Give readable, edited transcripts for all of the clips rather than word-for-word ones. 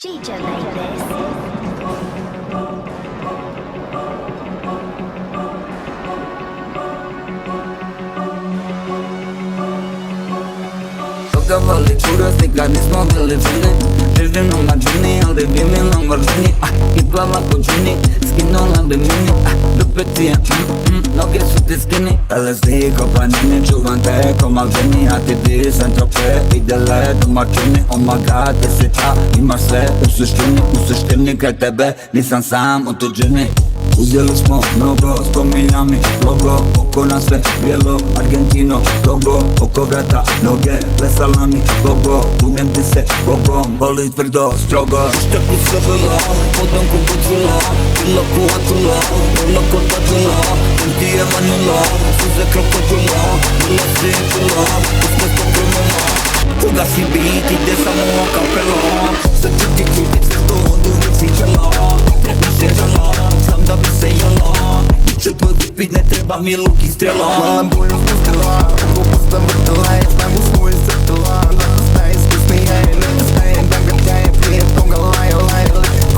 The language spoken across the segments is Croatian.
Gigi made this. Provali kuras, nikad nismo bili fini. Živim na mađini, ali bi mi na mržini. I plava ko džini, skinula bi mini. Dupe je, noge su ti skini. LSD ko planini, čuvam te ko Malvini. A ti di Saint-Tropez, idele domaćini. Oh my god, ti si ta, imaš sve u suštini kraj tebe, nisam sam u tuđini. Uzeli smo mnogo, spominja mi logo. Oko nas sve bijelo, Argentino, logo. Oko vrata, noge, plesala mi logo. Kunem ti se bogom, boli tvrdo, strogo. Šteku se bila, podam ko Godzilla. Bila ko Atula, bila ko Tadula. Ti je vanila, suze krokodila. Bila si čula, uste to promela. Koga si bit, ide samo a kapela. Sad ću ti kupit sve što od uvijek si čela. Prepiše žala, znam da bi se jela. Niče podupit, ne treba mi luk i strela. Hvala boju spustila, popusta vrtila. Ja znam u svoju crtila, zato staje iskusnija. Ne postaje da ga ljaje, prije toga laje.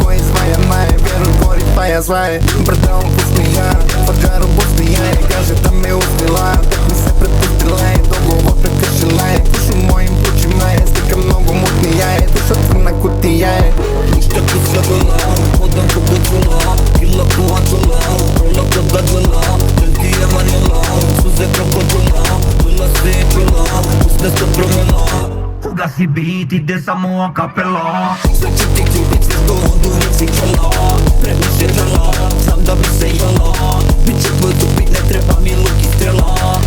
Koji zvaja maje, vjeruj gori pa ja zvaje. Brda opusnija, Fadžar opusnija. Kaže da me uspila, tek mi se prepustila. Dogovor prekršila je, pušu mojim plućima je. Slika mnogo mutnija je, duša crna kutija je. Šteku se bila, podam ko Godzilla. Bila ko Atula, bila ko Tadula. Ti je vanila, suze krokodila. Bila si čula, uste to promela. Koga si bit, ide samo a kapela. Sad ću ti kupit sve što od uvijek si čela. Previše žala, znam da bi se jela. Biće tvoj tupit, ne treba mi luk i strela.